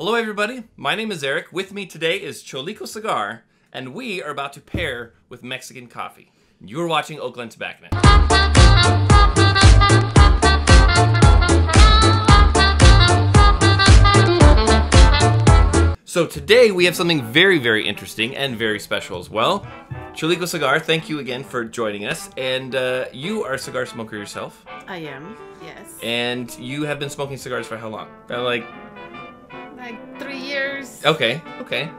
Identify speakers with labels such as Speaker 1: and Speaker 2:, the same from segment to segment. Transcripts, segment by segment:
Speaker 1: Hello everybody, my name is Eric. With me today is Cholico Cigar, and we are about to pair with Mexican coffee. You're watching Oakland Tobacco Net. So today we have something very, very interesting and very special as well. Cholico Cigar, thank you again for joining us. And you are a cigar smoker yourself.
Speaker 2: I am, yes.
Speaker 1: And you have been smoking cigars for how long? Like
Speaker 2: 3 years.
Speaker 1: Okay.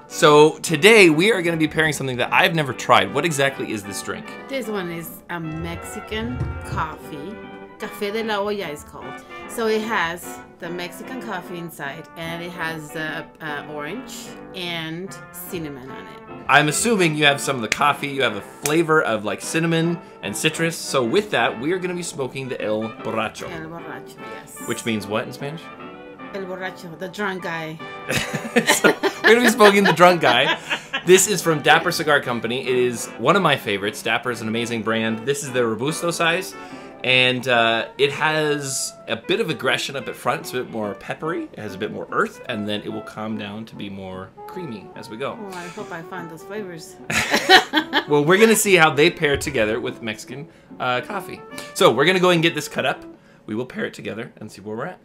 Speaker 1: So today we are going to be pairing something that I've never tried. What exactly is this drink?
Speaker 2: This one is a Mexican coffee. Café de la olla is called. So it has the Mexican coffee inside, and it has orange and cinnamon on it.
Speaker 1: I'm assuming you have some of the coffee, you have a flavor of like cinnamon and citrus. So with that, we are going to be smoking the El Borracho.
Speaker 2: El Borracho, yes.
Speaker 1: Which means what in Spanish?
Speaker 2: El Borracho, the drunk guy.
Speaker 1: So we're going to be smoking the drunk guy. This is from Dapper Cigar Company. It is one of my favorites. Dapper is an amazing brand. This is the Robusto size. And it has a bit of aggression up at front. It's a bit more peppery. It has a bit more earth. And then it will calm down to be more creamy as we go.
Speaker 2: Oh, I hope I find those flavors.
Speaker 1: Well, we're going to see how they pair together with Mexican coffee. So we're going to go and get this cut up. We will pair it together and see where we're at.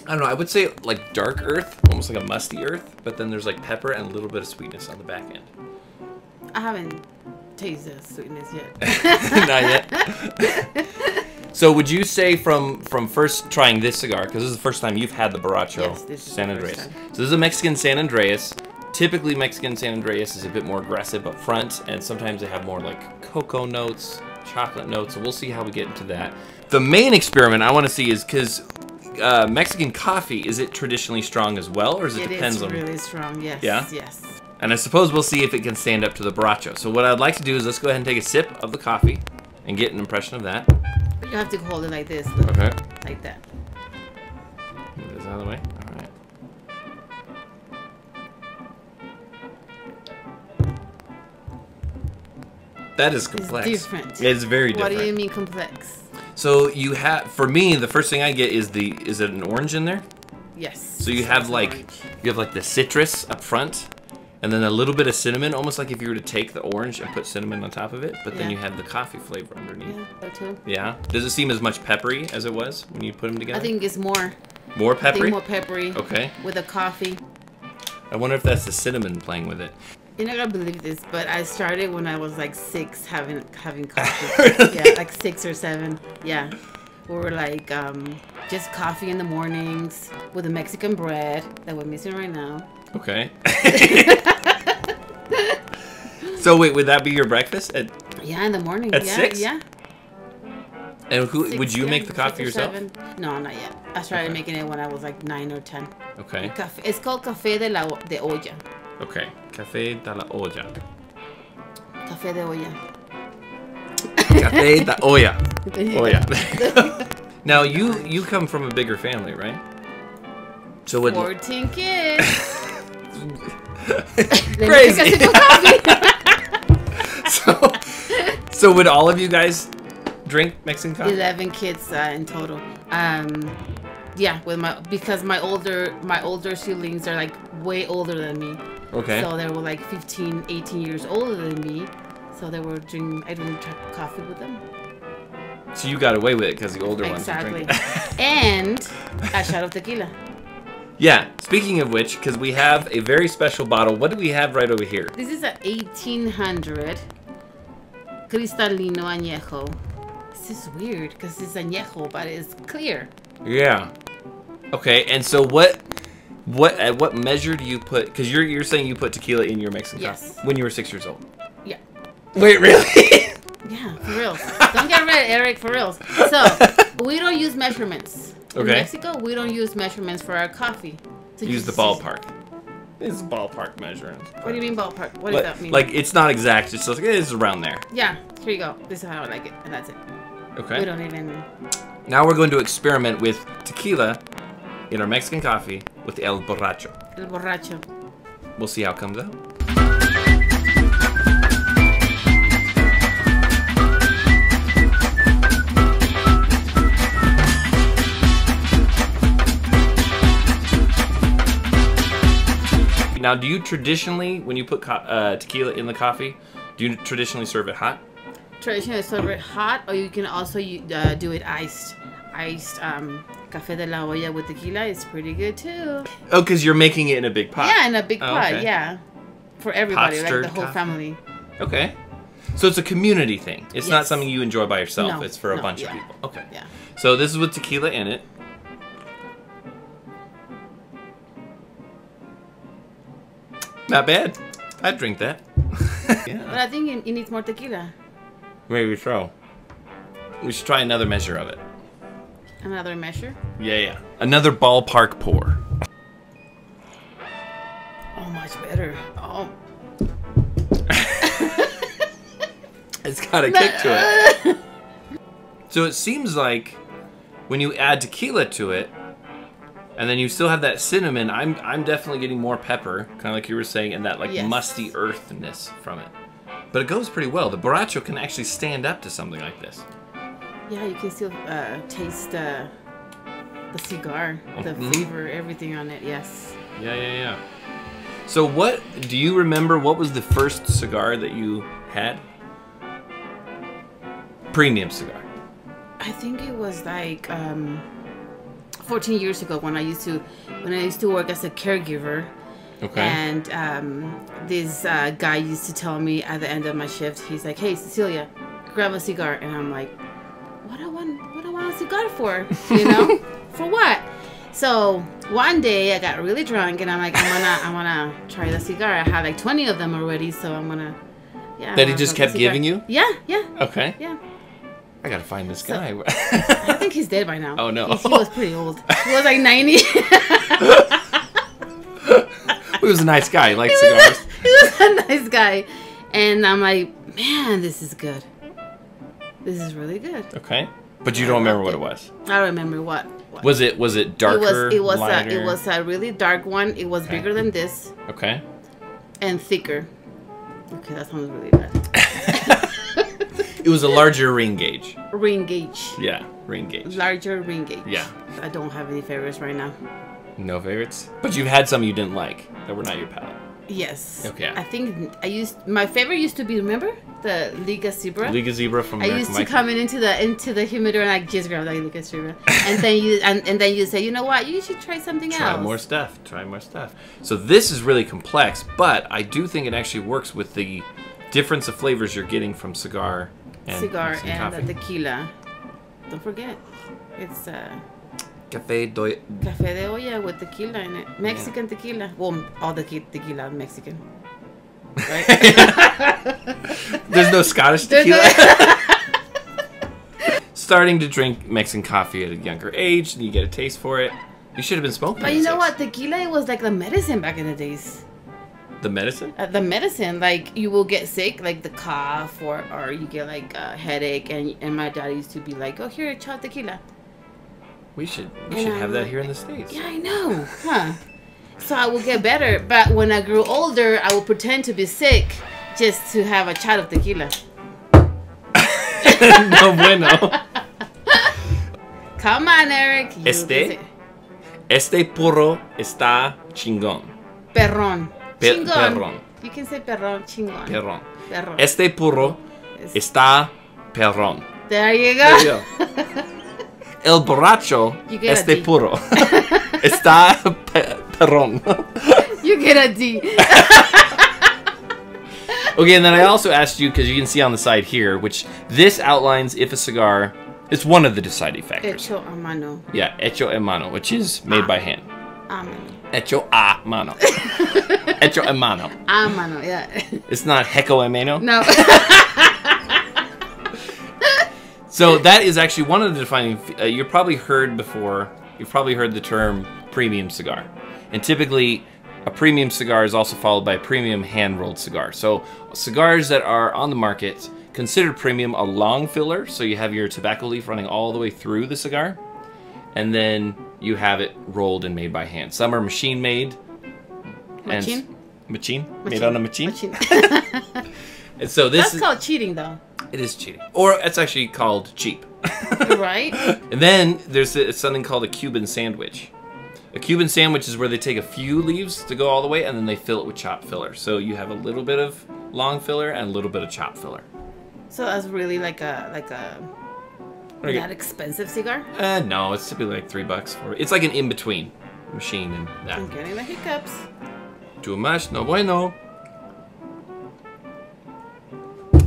Speaker 1: I don't know, I would say like dark earth, almost like a musty earth, but then there's like pepper and a little bit of sweetness on the back end.
Speaker 2: I haven't tasted sweetness yet.
Speaker 1: Not yet. So would you say from first trying this cigar, because this is the first time you've had the Borracho San Andreas. So this is a Mexican San Andreas. Typically Mexican San Andreas is a bit more aggressive up front, and sometimes they have more like cocoa notes, chocolate notes, so we'll see how we get into that. The main experiment I want to see is, because Mexican coffee, is it traditionally strong as well, or does it depends on?
Speaker 2: It is really strong, yes.
Speaker 1: Yeah?
Speaker 2: Yes.
Speaker 1: And I suppose we'll see if it can stand up to the Borracho. So what I'd like to do is let's go ahead and take a sip of the coffee and get an impression of that.
Speaker 2: You have to hold it like this, look.
Speaker 1: Okay.
Speaker 2: Like that.
Speaker 1: Move this out of the way. All right. That is complex.
Speaker 2: It's different.
Speaker 1: It's very different.
Speaker 2: What do you mean complex?
Speaker 1: So you have, for me, the first thing I get is is it an orange in there?
Speaker 2: Yes.
Speaker 1: So you have like the citrus up front, and then a little bit of cinnamon, almost like if you were to take the orange and put cinnamon on top of it, but then you have the coffee flavor underneath.
Speaker 2: Yeah, that too.
Speaker 1: Yeah. Does it seem as much peppery as it was when you put them together?
Speaker 2: I think it's more.
Speaker 1: More peppery?
Speaker 2: I think more peppery.
Speaker 1: Okay.
Speaker 2: With the coffee.
Speaker 1: I wonder if that's the cinnamon playing with it.
Speaker 2: You're not gonna believe this, but I started when I was like 6 having coffee. Yeah, like 6 or 7. Yeah. We were like just coffee in the mornings with the Mexican bread that we're missing right now.
Speaker 1: Okay. So wait, would that be your breakfast at?
Speaker 2: Yeah, in the morning.
Speaker 1: At 6?
Speaker 2: Yeah.
Speaker 1: And who
Speaker 2: 6,
Speaker 1: would you make the coffee
Speaker 2: 6 or
Speaker 1: yourself?
Speaker 2: 7. No, not yet. I started making it when I was like 9 or 10.
Speaker 1: Okay.
Speaker 2: It's called Café de olla.
Speaker 1: Okay. Café de la olla.
Speaker 2: Café de olla.
Speaker 1: Café de olla. Olla. Now you come from a bigger family, right? So would
Speaker 2: 14 kids.
Speaker 1: Crazy. So would all of you guys drink Mexican coffee?
Speaker 2: 11 kids in total. Yeah, because my older siblings are like way older than me.
Speaker 1: Okay.
Speaker 2: So they were like 15, 18 years older than me. So they were I didn't drink coffee with them.
Speaker 1: So you got away with it because the older ones were drinking.
Speaker 2: And a shot of tequila.
Speaker 1: Yeah. Speaking of which, because we have a very special bottle. What do we have right over here?
Speaker 2: This is a 1800 Cristalino Añejo. This is weird because it's añejo, but it's clear.
Speaker 1: Yeah. Okay. And so at what measure do you put? Because you're saying you put tequila in your Mexican coffee when you were 6 years old.
Speaker 2: Yeah.
Speaker 1: Wait, really?
Speaker 2: Yeah, for reals. Don't get red, Eric, for reals. So, we don't use measurements. In Mexico, we don't use measurements for our coffee.
Speaker 1: So use the ballpark. This is ballpark measuring.
Speaker 2: What do you mean ballpark? What does that mean?
Speaker 1: Like, it's not exact. It's just like, it's around there.
Speaker 2: Yeah, here you go. This is how I like it, and that's it.
Speaker 1: Okay.
Speaker 2: We don't even...
Speaker 1: Now we're going to experiment with tequila in our Mexican coffee with El Borracho.
Speaker 2: El Borracho.
Speaker 1: We'll see how it comes out. Now, do you traditionally, when you put tequila in the coffee, do you traditionally serve it hot?
Speaker 2: Traditionally serve it hot, or you can also do it iced. Café de la olla with tequila is pretty good too.
Speaker 1: Oh, because you're making it in a big pot.
Speaker 2: Yeah, in a big pot,
Speaker 1: okay.
Speaker 2: Yeah. For everybody, like the whole
Speaker 1: coffee.
Speaker 2: family.
Speaker 1: Okay. So it's a community thing. It's not
Speaker 2: Yes.
Speaker 1: something you enjoy by yourself.
Speaker 2: No,
Speaker 1: It's for a
Speaker 2: no,
Speaker 1: bunch
Speaker 2: yeah.
Speaker 1: of people. Okay.
Speaker 2: Yeah.
Speaker 1: So this is with tequila in it. Not bad. I'd drink that. Yeah.
Speaker 2: But I think it needs more tequila.
Speaker 1: Maybe so. We should try another measure of it.
Speaker 2: Another measure.
Speaker 1: Yeah. Another ballpark pour.
Speaker 2: Oh, much better. Oh.
Speaker 1: It's got a kick to it. So it seems like when you add tequila to it, and then you still have that cinnamon, I'm definitely getting more pepper, kind of like you were saying, and that like
Speaker 2: Yes.
Speaker 1: musty earthness from it. But it goes pretty well. The Borracho can actually stand up to something like this.
Speaker 2: Yeah, you can still taste the cigar, the flavor, everything on it. Yes.
Speaker 1: Yeah. So what, do you remember what was the first cigar that you had? Premium cigar.
Speaker 2: I think it was like 14 years ago when I used to work as a caregiver.
Speaker 1: Okay.
Speaker 2: And this guy used to tell me at the end of my shift, he's like, "Hey, Cecilia, grab a cigar," and I'm like, "What I want a cigar for? You know, for what?" So one day I got really drunk and I'm like, I wanna try the cigar. I had like 20 of them already, so I'm gonna. Yeah.
Speaker 1: That he just kept giving you?
Speaker 2: Yeah.
Speaker 1: Okay.
Speaker 2: Yeah.
Speaker 1: I gotta find this guy.
Speaker 2: I think he's dead by now.
Speaker 1: Oh no.
Speaker 2: He was pretty old. He was like 90.
Speaker 1: He was a nice guy. He liked cigars.
Speaker 2: He was a nice guy. And I'm like, man, this is good. This is really good.
Speaker 1: Okay. But you don't remember what it was?
Speaker 2: I don't remember what.
Speaker 1: Was it darker,
Speaker 2: It was
Speaker 1: lighter?
Speaker 2: a really dark one. It was bigger than this.
Speaker 1: Okay.
Speaker 2: And thicker. Okay, that sounds really bad.
Speaker 1: It was a larger ring gauge.
Speaker 2: Ring gauge.
Speaker 1: Yeah, ring gauge.
Speaker 2: Larger ring gauge.
Speaker 1: Yeah.
Speaker 2: I don't have any favorites right now.
Speaker 1: No favorites? But you've had some you didn't like that were not your palate.
Speaker 2: Yes.
Speaker 1: Okay.
Speaker 2: I think my favorite used to be, remember the Liga Zebra?
Speaker 1: Liga Zebra from
Speaker 2: I
Speaker 1: American
Speaker 2: used to come into the humidor and I just grab that Liga Zebra, and then you say, you know what, you should try something else.
Speaker 1: Try more stuff. So this is really complex, but I do think it actually works with the difference of flavors you're getting from cigar and coffee.
Speaker 2: The tequila. Don't forget, it's
Speaker 1: Café
Speaker 2: de olla with tequila in it. Mexican tequila. Well, all the tequila Mexican. Right?
Speaker 1: There's no Scottish tequila. Starting to drink Mexican coffee at a younger age, and you get a taste for it. You should have been smoking.
Speaker 2: But you know what? Tequila, it was like the medicine back in the days.
Speaker 1: The medicine?
Speaker 2: The medicine, like you will get sick, like the cough, or you get like a headache, and my dad used to be like, "Oh, here, shot tequila."
Speaker 1: We should have that here in the States.
Speaker 2: Yeah, I know, huh? So I will get better, but when I grew older, I will pretend to be sick just to have a shot of tequila.
Speaker 1: No bueno.
Speaker 2: Come on, Eric.
Speaker 1: Este puro está chingón.
Speaker 2: Perrón. Chingón.
Speaker 1: Perrón.
Speaker 2: You can say perrón, chingón.
Speaker 1: Perrón.
Speaker 2: Perrón.
Speaker 1: Este puro está perrón.
Speaker 2: There you go.
Speaker 1: There you go. El borracho este puro. Está perrón.
Speaker 2: You get a D.
Speaker 1: Okay, and then I also asked you, because you can see on the side here, which this outlines if a cigar, it's one of the deciding factors.
Speaker 2: Hecho a mano.
Speaker 1: Yeah, hecho en mano, which is made by hand.
Speaker 2: A mano.
Speaker 1: Hecho a mano. Hecho en mano.
Speaker 2: A mano, yeah.
Speaker 1: It's not heco en mano?
Speaker 2: No.
Speaker 1: So that is actually one of the defining, you've probably heard the term premium cigar. And typically, a premium cigar is also followed by a premium hand-rolled cigar. So cigars that are on the market considered premium, a long filler, so you have your tobacco leaf running all the way through the cigar, and then you have it rolled and made by hand. Some are machine made.
Speaker 2: Machine?
Speaker 1: Made on a machine. And so
Speaker 2: that's called cheating, though.
Speaker 1: It is cheating, or it's actually called cheap.
Speaker 2: Right.
Speaker 1: And then there's something called a Cuban sandwich. A Cuban sandwich is where they take a few leaves to go all the way, and then they fill it with chopped filler. So you have a little bit of long filler and a little bit of chopped filler.
Speaker 2: So that's really like a not expensive cigar?
Speaker 1: No, it's typically like $3 for it. It's like an in-between machine and that.
Speaker 2: I'm getting the hiccups.
Speaker 1: Too much, no bueno.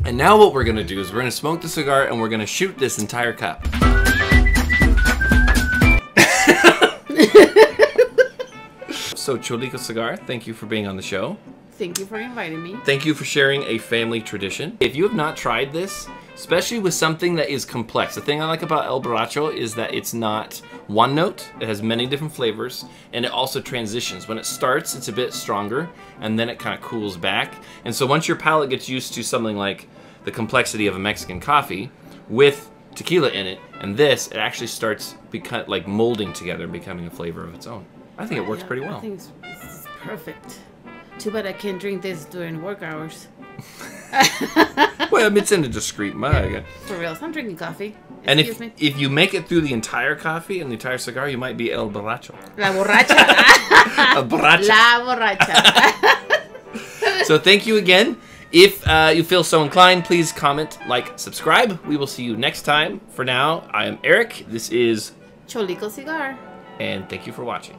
Speaker 1: And now what we're gonna do is we're gonna smoke the cigar and we're gonna shoot this entire cup. So Cholico Cigar, thank you for being on the show.
Speaker 2: Thank you for inviting me.
Speaker 1: Thank you for sharing a family tradition. If you have not tried this, especially with something that is complex, the thing I like about El Borracho is that it's not one note. It has many different flavors, and it also transitions. When it starts, it's a bit stronger, and then it kind of cools back. And so once your palate gets used to something like the complexity of a Mexican coffee with tequila in it, and this, it actually starts like molding together and becoming a flavor of its own. I think it works pretty well.
Speaker 2: I think it's perfect. Too bad I can't drink this during work hours.
Speaker 1: Well, it's in a discreet mug.
Speaker 2: For real, so I'm drinking coffee.
Speaker 1: And if you make it through the entire coffee and the entire cigar, you might be El Borracho.
Speaker 2: La borracha.
Speaker 1: A borracha.
Speaker 2: La borracha.
Speaker 1: So thank you again. If you feel so inclined, please comment, like, subscribe. We will see you next time. For now, I am Eric. This is
Speaker 2: Cholico Cigar.
Speaker 1: And thank you for watching.